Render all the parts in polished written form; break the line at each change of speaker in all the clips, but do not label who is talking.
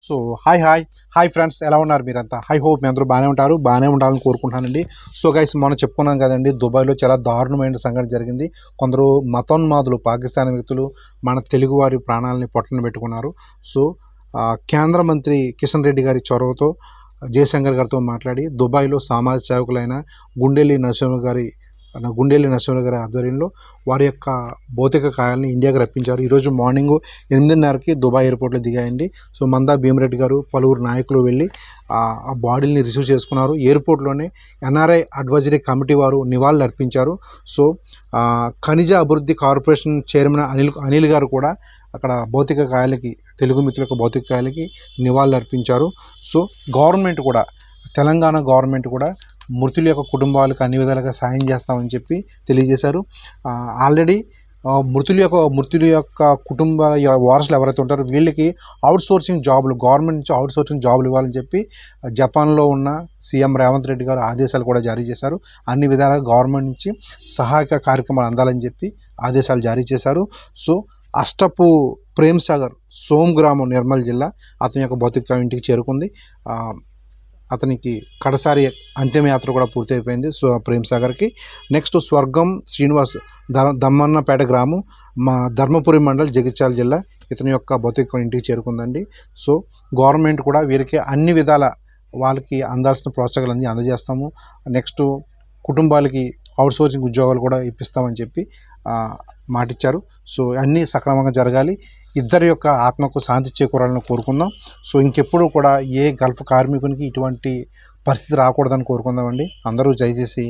So hi friends, ఎలా ఉన్నారు మీరంతా? హోప్ మీ అందరూ బాగానే ఉండాలని కోరుకుంటున్నానండి. సో గైస్, మనం చెప్పుకున్నాం కదండి, దుబాయ్లో చాలా దారుణమైన సంఘటన జరిగింది. కొందరు మతోన్మాదులు, పాకిస్తాన్ వ్యక్తులు మన తెలుగువారి ప్రాణాలని పొట్టన పెట్టుకున్నారు. సో కేంద్ర మంత్రి కిషన్ రెడ్డి గారి చొరవతో జయశంకర్ గారితో మాట్లాడి దుబాయ్లో సమాజ సేవకులైన గుండెల్లి నరసింహ గారి ఆధ్వర్యంలో వారి యొక్క భౌతిక కాయాలని ఇండియాకి రప్పించారు. ఈరోజు మార్నింగ్ 8:30కి దుబాయ్ ఎయిర్పోర్ట్లో దిగాయండి. సో మందా భీమరెడ్డి గారు, పలువురు నాయకులు వెళ్ళి ఆ బాడీని రిసీవ్ చేసుకున్నారు. ఎయిర్పోర్ట్లోనే ఎన్ఆర్ఐ అడ్వైజరీ కమిటీ వారు నివాళులు అర్పించారు. సో ఖనిజ అభివృద్ధి కార్పొరేషన్ చైర్మన్ అనిల్ గారు కూడా అక్కడ భౌతిక కాయాలకి, తెలుగు మిత్రుల యొక్క భౌతిక కాయాలకి నివాళులు అర్పించారు. సో తెలంగాణ గవర్నమెంట్ కూడా మృతుల యొక్క కుటుంబాలకు అన్ని విధాలుగా సాయం చేస్తామని చెప్పి తెలియజేశారు. ఆల్రెడీ మృతుల యొక్క కుటుంబాల వారసులు ఎవరైతే ఉంటారో వీళ్ళకి గవర్నమెంట్ నుంచి అవుట్సోర్సింగ్ జాబులు ఇవ్వాలని చెప్పి జపాన్లో ఉన్న సీఎం రేవంత్ రెడ్డి గారు ఆదేశాలు కూడా జారీ చేశారు. అన్ని విధాలుగా గవర్నమెంట్ నుంచి సహాయక కార్యక్రమాలు అందాలని చెప్పి ఆదేశాలు జారీ చేశారు. సో అష్టపు ప్రేమ్ సాగర్, సోమ్ గ్రామం, నిర్మల్ జిల్లా, అతని యొక్క భౌతిక ఇంటికి చేరుకుంది. అతనికి కడసారి అంతిమయాత్ర కూడా పూర్తి అయిపోయింది. సో ప్రేమ్ సాగర్కి నెక్స్ట్ స్వర్గం శ్రీనివాస్, దమ్మన్నపేట గ్రామం, మా ధర్మపురి మండల్, జగిత్యాల జిల్లా, ఇతని యొక్క భౌతిక ఇంటికి చేరుకుందండి. సో గవర్నమెంట్ కూడా వీరికి అన్ని విధాల వాళ్ళకి అందాల్సిన ప్రోత్సాహాలన్నీ అందజేస్తాము. నెక్స్ట్ కుటుంబాలకి అవుట్సోర్సింగ్ ఉద్యోగాలు కూడా ఇప్పిస్తామని చెప్పి మాటిచ్చారు. సో అన్నీ సక్రమంగా జరగాలి. ఇద్దరి యొక్క ఆత్మకు శాంతి చేకూరాలని కోరుకుందాం. సో ఇంకెప్పుడు కూడా ఏ గల్ఫ్ కార్మికునికి ఇటువంటి పరిస్థితి రాకూడదని కోరుకుందామండి. అందరూ దయచేసి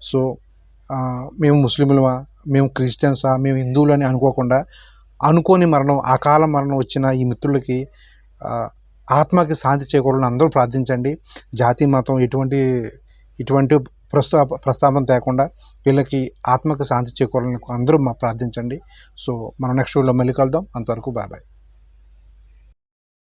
సో మేము ముస్లింలమా, మేము క్రిస్టియన్సా, మేము హిందువులని అనుకోకుండా అనుకోని మరణం, అకాల మరణం వచ్చిన ఈ మిత్రులకి ఆత్మకి శాంతి చేకూరాలని అందరూ ప్రార్థించండి. జాతి మతం ఇటువంటి ప్రస్తావన తేకుండా వీళ్ళకి ఆత్మకు శాంతి చేకూరాలని అందరూ ప్రార్థించండి. సో మనం నెక్స్ట్ వీడియోలో మళ్ళీ కలుద్దాం. అంతవరకు బాయ్.